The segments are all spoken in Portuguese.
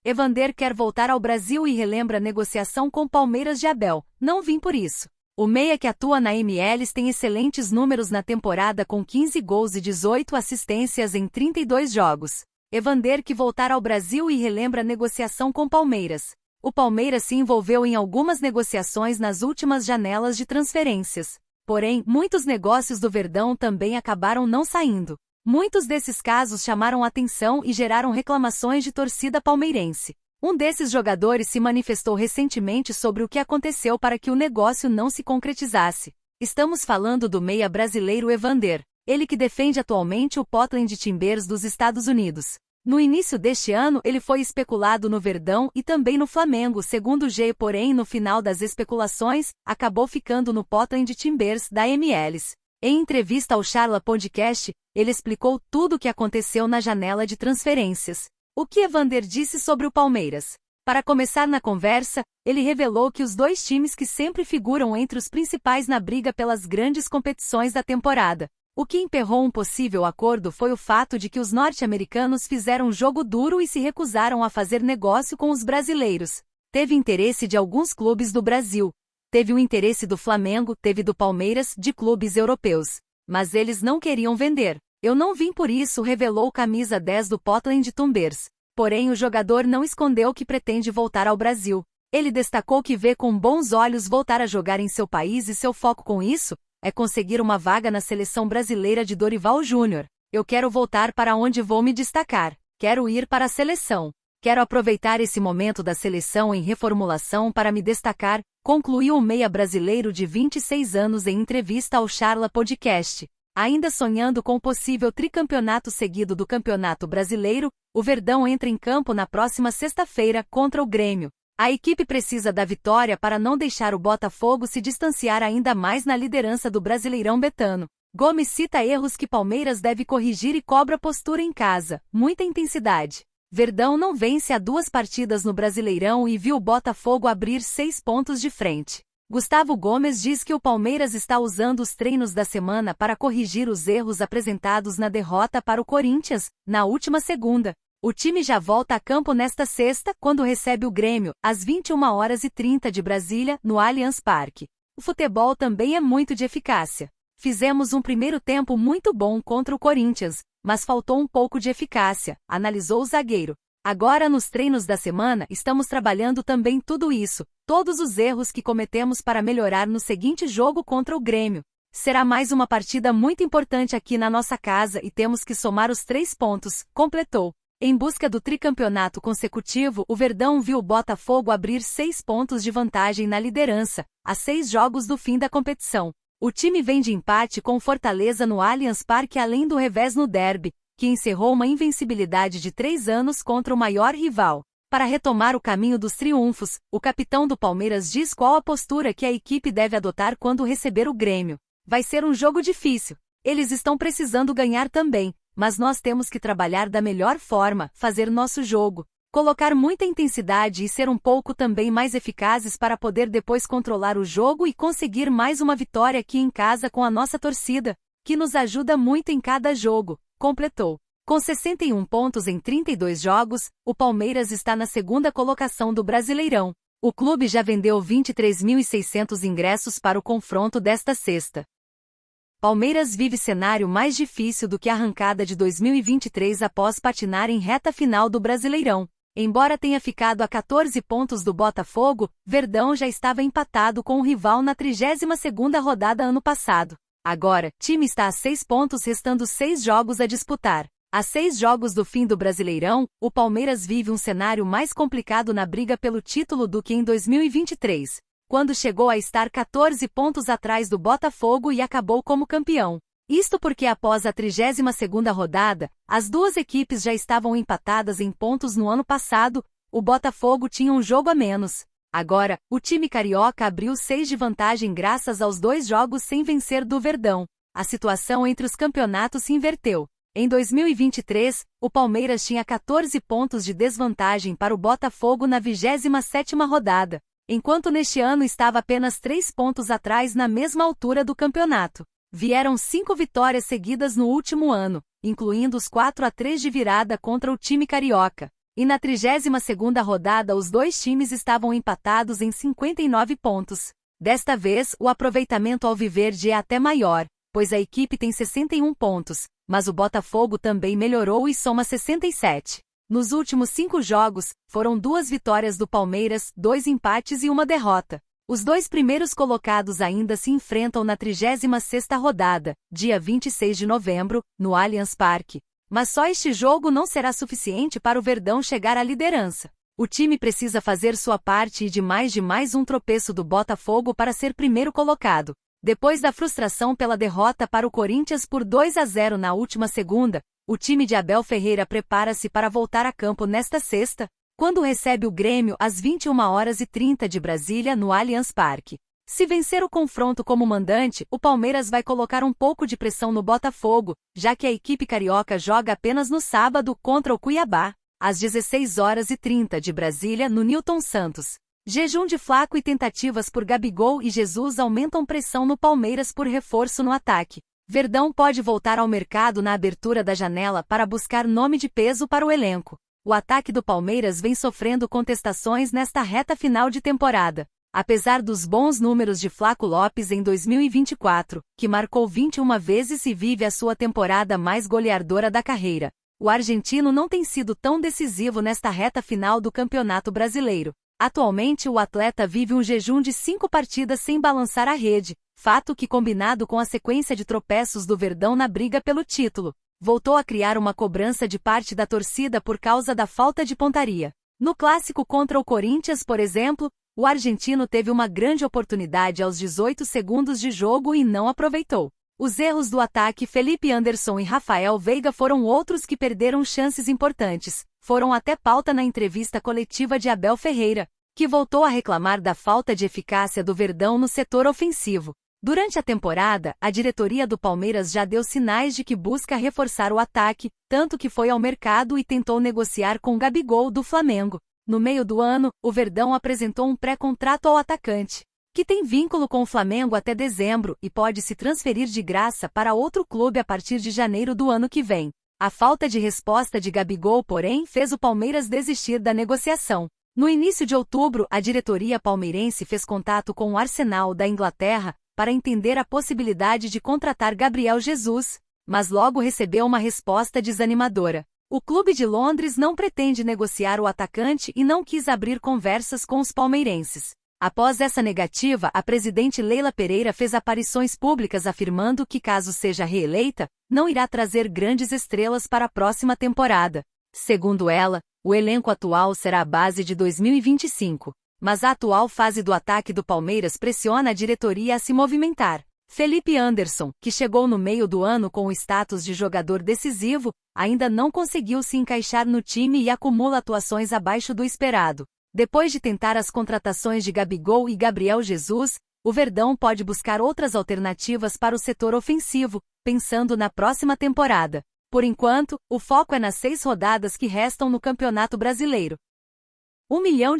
Evander quer voltar ao Brasil e relembra a negociação com Palmeiras de Abel. Não vim por isso. O meia que atua na MLS tem excelentes números na temporada com 15 gols e 18 assistências em 32 jogos. Evander quer voltar ao Brasil e relembra a negociação com Palmeiras. O Palmeiras se envolveu em algumas negociações nas últimas janelas de transferências. Porém, muitos negócios do Verdão também acabaram não saindo. Muitos desses casos chamaram atenção e geraram reclamações de torcida palmeirense. Um desses jogadores se manifestou recentemente sobre o que aconteceu para que o negócio não se concretizasse. Estamos falando do meia brasileiro Evander, ele que defende atualmente o Portland Timbers dos Estados Unidos. No início deste ano ele foi especulado no Verdão e também no Flamengo, segundo o G, porém no final das especulações, acabou ficando no Portland Timbers da MLS. Em entrevista ao Charla Podcast, ele explicou tudo o que aconteceu na janela de transferências. O que Evander disse sobre o Palmeiras? Para começar na conversa, ele revelou que os dois times que sempre figuram entre os principais na briga pelas grandes competições da temporada. O que emperrou um possível acordo foi o fato de que os norte-americanos fizeram jogo duro e se recusaram a fazer negócio com os brasileiros. Teve interesse de alguns clubes do Brasil. Teve o interesse do Flamengo, teve do Palmeiras, de clubes europeus. Mas eles não queriam vender. Eu não vim por isso, revelou o camisa 10 do Portland Timbers. Porém, o jogador não escondeu que pretende voltar ao Brasil. Ele destacou que vê com bons olhos voltar a jogar em seu país e seu foco com isso é conseguir uma vaga na seleção brasileira de Dorival Júnior. Eu quero voltar para onde vou me destacar. Quero ir para a seleção. Quero aproveitar esse momento da seleção em reformulação para me destacar, concluiu o meia brasileiro de 26 anos em entrevista ao Charla Podcast. Ainda sonhando com o possível tricampeonato seguido do Campeonato Brasileiro, o Verdão entra em campo na próxima sexta-feira contra o Grêmio. A equipe precisa da vitória para não deixar o Botafogo se distanciar ainda mais na liderança do Brasileirão betano. Gomes cita erros que Palmeiras deve corrigir e cobra postura em casa, muita intensidade. Verdão não vence há 2 partidas no Brasileirão e viu o Botafogo abrir 6 pontos de frente. Gustavo Gomes diz que o Palmeiras está usando os treinos da semana para corrigir os erros apresentados na derrota para o Corinthians, na última segunda. O time já volta a campo nesta sexta, quando recebe o Grêmio, às 21h30 de Brasília, no Allianz Parque. O futebol também é muito de eficácia. Fizemos um primeiro tempo muito bom contra o Corinthians, mas faltou um pouco de eficácia, analisou o zagueiro. Agora nos treinos da semana estamos trabalhando também tudo isso, todos os erros que cometemos para melhorar no seguinte jogo contra o Grêmio. Será mais uma partida muito importante aqui na nossa casa e temos que somar os 3 pontos, completou. Em busca do tricampeonato consecutivo, o Verdão viu o Botafogo abrir 6 pontos de vantagem na liderança, a 6 jogos do fim da competição. O time vem de empate com o Fortaleza no Allianz Parque além do revés no derby, que encerrou uma invencibilidade de 3 anos contra o maior rival. Para retomar o caminho dos triunfos, o capitão do Palmeiras diz qual a postura que a equipe deve adotar quando receber o Grêmio. Vai ser um jogo difícil. Eles estão precisando ganhar também, mas nós temos que trabalhar da melhor forma, fazer nosso jogo, colocar muita intensidade e ser um pouco também mais eficazes para poder depois controlar o jogo e conseguir mais uma vitória aqui em casa com a nossa torcida, que nos ajuda muito em cada jogo, completou. Com 61 pontos em 32 jogos, o Palmeiras está na segunda colocação do Brasileirão. O clube já vendeu 23.600 ingressos para o confronto desta sexta. Palmeiras vive cenário mais difícil do que a arrancada de 2023 após patinar em reta final do Brasileirão. Embora tenha ficado a 14 pontos do Botafogo, Verdão já estava empatado com o rival na 32ª rodada ano passado. Agora, time está a 6 pontos restando 6 jogos a disputar. A 6 jogos do fim do Brasileirão, o Palmeiras vive um cenário mais complicado na briga pelo título do que em 2023, quando chegou a estar 14 pontos atrás do Botafogo e acabou como campeão. Isto porque após a 32ª rodada, as 2 equipes já estavam empatadas em pontos no ano passado, o Botafogo tinha um jogo a menos. Agora, o time carioca abriu 6 de vantagem graças aos 2 jogos sem vencer do Verdão. A situação entre os campeonatos se inverteu. Em 2023, o Palmeiras tinha 14 pontos de desvantagem para o Botafogo na 27ª rodada, enquanto neste ano estava apenas 3 pontos atrás na mesma altura do campeonato. Vieram 5 vitórias seguidas no último ano, incluindo os 4-3 de virada contra o time carioca. E na 32ª rodada os dois times estavam empatados em 59 pontos. Desta vez, o aproveitamento alviverde é até maior, pois a equipe tem 61 pontos, mas o Botafogo também melhorou e soma 67. Nos últimos 5 jogos, foram 2 vitórias do Palmeiras, 2 empates e 1 derrota. Os dois primeiros colocados ainda se enfrentam na 36ª rodada, dia 26 de novembro, no Allianz Parque. Mas só este jogo não será suficiente para o Verdão chegar à liderança. O time precisa fazer sua parte e de mais um tropeço do Botafogo para ser primeiro colocado. Depois da frustração pela derrota para o Corinthians por 2-0 na última segunda, o time de Abel Ferreira prepara-se para voltar a campo nesta sexta, quando recebe o Grêmio às 21h30 de Brasília no Allianz Parque. Se vencer o confronto como mandante, o Palmeiras vai colocar um pouco de pressão no Botafogo, já que a equipe carioca joga apenas no sábado contra o Cuiabá, às 16h30 de Brasília no Newton Santos. Jejum de Flaco e tentativas por Gabigol e Jesus aumentam pressão no Palmeiras por reforço no ataque. Verdão pode voltar ao mercado na abertura da janela para buscar nome de peso para o elenco. O ataque do Palmeiras vem sofrendo contestações nesta reta final de temporada. Apesar dos bons números de Flaco Lopes em 2024, que marcou 21 vezes e vive a sua temporada mais goleadora da carreira, o argentino não tem sido tão decisivo nesta reta final do Campeonato Brasileiro. Atualmente o atleta vive um jejum de 5 partidas sem balançar a rede, fato que, combinado com a sequência de tropeços do Verdão na briga pelo título, voltou a criar uma cobrança de parte da torcida por causa da falta de pontaria. No clássico contra o Corinthians, por exemplo, o argentino teve uma grande oportunidade aos 18 segundos de jogo e não aproveitou. Os erros do ataque Felipe Anderson e Rafael Veiga foram outros que perderam chances importantes. Foram até pauta na entrevista coletiva de Abel Ferreira, que voltou a reclamar da falta de eficácia do Verdão no setor ofensivo. Durante a temporada, a diretoria do Palmeiras já deu sinais de que busca reforçar o ataque, tanto que foi ao mercado e tentou negociar com Gabigol do Flamengo. No meio do ano, o Verdão apresentou um pré-contrato ao atacante, que tem vínculo com o Flamengo até dezembro e pode se transferir de graça para outro clube a partir de janeiro do ano que vem. A falta de resposta de Gabigol, porém, fez o Palmeiras desistir da negociação. No início de outubro, a diretoria palmeirense fez contato com o Arsenal da Inglaterra para entender a possibilidade de contratar Gabriel Jesus, mas logo recebeu uma resposta desanimadora. O clube de Londres não pretende negociar o atacante e não quis abrir conversas com os palmeirenses. Após essa negativa, a presidente Leila Pereira fez aparições públicas afirmando que, caso seja reeleita, não irá trazer grandes estrelas para a próxima temporada. Segundo ela, o elenco atual será a base de 2025, mas a atual fase do ataque do Palmeiras pressiona a diretoria a se movimentar. Felipe Anderson, que chegou no meio do ano com o status de jogador decisivo, ainda não conseguiu se encaixar no time e acumula atuações abaixo do esperado. Depois de tentar as contratações de Gabigol e Gabriel Jesus, o Verdão pode buscar outras alternativas para o setor ofensivo, pensando na próxima temporada. Por enquanto, o foco é nas 6 rodadas que restam no Campeonato Brasileiro. R$1 milhão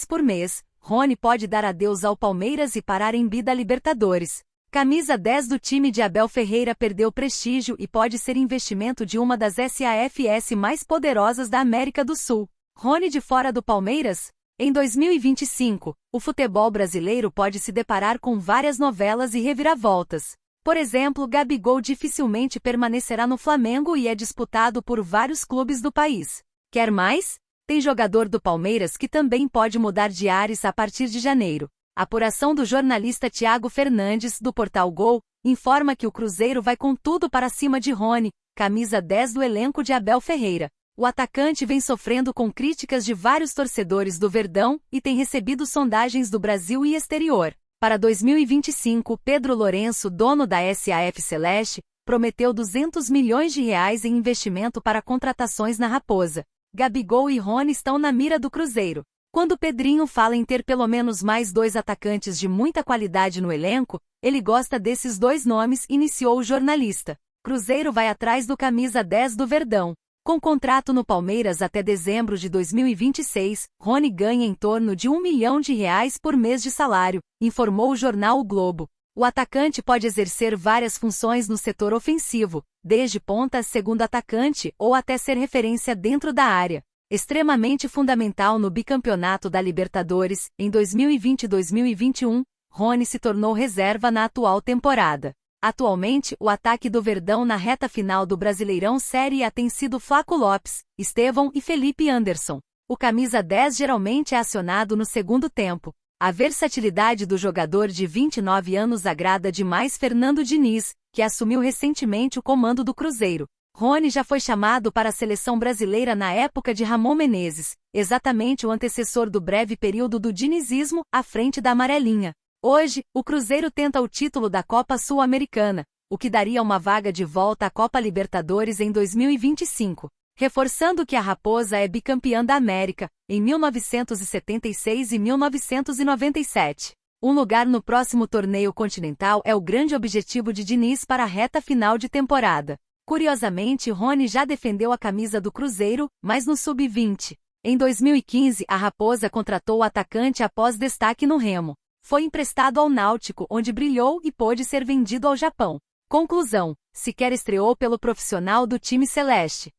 por mês, Rony pode dar adeus ao Palmeiras e parar em bi da Libertadores. Camisa 10 do time de Abel Ferreira perdeu prestígio e pode ser investimento de uma das SAFs mais poderosas da América do Sul. Rony de fora do Palmeiras? Em 2025, o futebol brasileiro pode se deparar com várias novelas e reviravoltas. Por exemplo, Gabigol dificilmente permanecerá no Flamengo e é disputado por vários clubes do país. Quer mais? Tem jogador do Palmeiras que também pode mudar de ares a partir de janeiro. A apuração do jornalista Thiago Fernandes, do portal Gol, informa que o Cruzeiro vai com tudo para cima de Rony, camisa 10 do elenco de Abel Ferreira. O atacante vem sofrendo com críticas de vários torcedores do Verdão e tem recebido sondagens do Brasil e exterior. Para 2025, Pedro Lourenço, dono da SAF Celeste, prometeu R$200 milhões em investimento para contratações na Raposa. Gabigol e Rony estão na mira do Cruzeiro. Quando Pedrinho fala em ter pelo menos mais 2 atacantes de muita qualidade no elenco, ele gosta desses 2 nomes, iniciou o jornalista. Cruzeiro vai atrás do camisa 10 do Verdão. Com contrato no Palmeiras até dezembro de 2026, Rony ganha em torno de R$1 milhão por mês de salário, informou o jornal O Globo. O atacante pode exercer várias funções no setor ofensivo, desde ponta a segundo atacante ou até ser referência dentro da área. Extremamente fundamental no bicampeonato da Libertadores, em 2020 e 2021, Rony se tornou reserva na atual temporada. Atualmente, o ataque do Verdão na reta final do Brasileirão Série A tem sido Flaco Lopes, Estevão e Felipe Anderson. O camisa 10 geralmente é acionado no segundo tempo. A versatilidade do jogador de 29 anos agrada demais Fernando Diniz, que assumiu recentemente o comando do Cruzeiro. Rony já foi chamado para a seleção brasileira na época de Ramon Menezes, exatamente o antecessor do breve período do dinizismo, à frente da amarelinha. Hoje, o Cruzeiro tenta o título da Copa Sul-Americana, o que daria uma vaga de volta à Copa Libertadores em 2025. Reforçando que a Raposa é bicampeã da América, em 1976 e 1997. Um lugar no próximo torneio continental é o grande objetivo de Diniz para a reta final de temporada. Curiosamente, Rony já defendeu a camisa do Cruzeiro, mas no sub-20. Em 2015, a Raposa contratou o atacante após destaque no Remo. Foi emprestado ao Náutico, onde brilhou e pôde ser vendido ao Japão. Conclusão: sequer estreou pelo profissional do time celeste.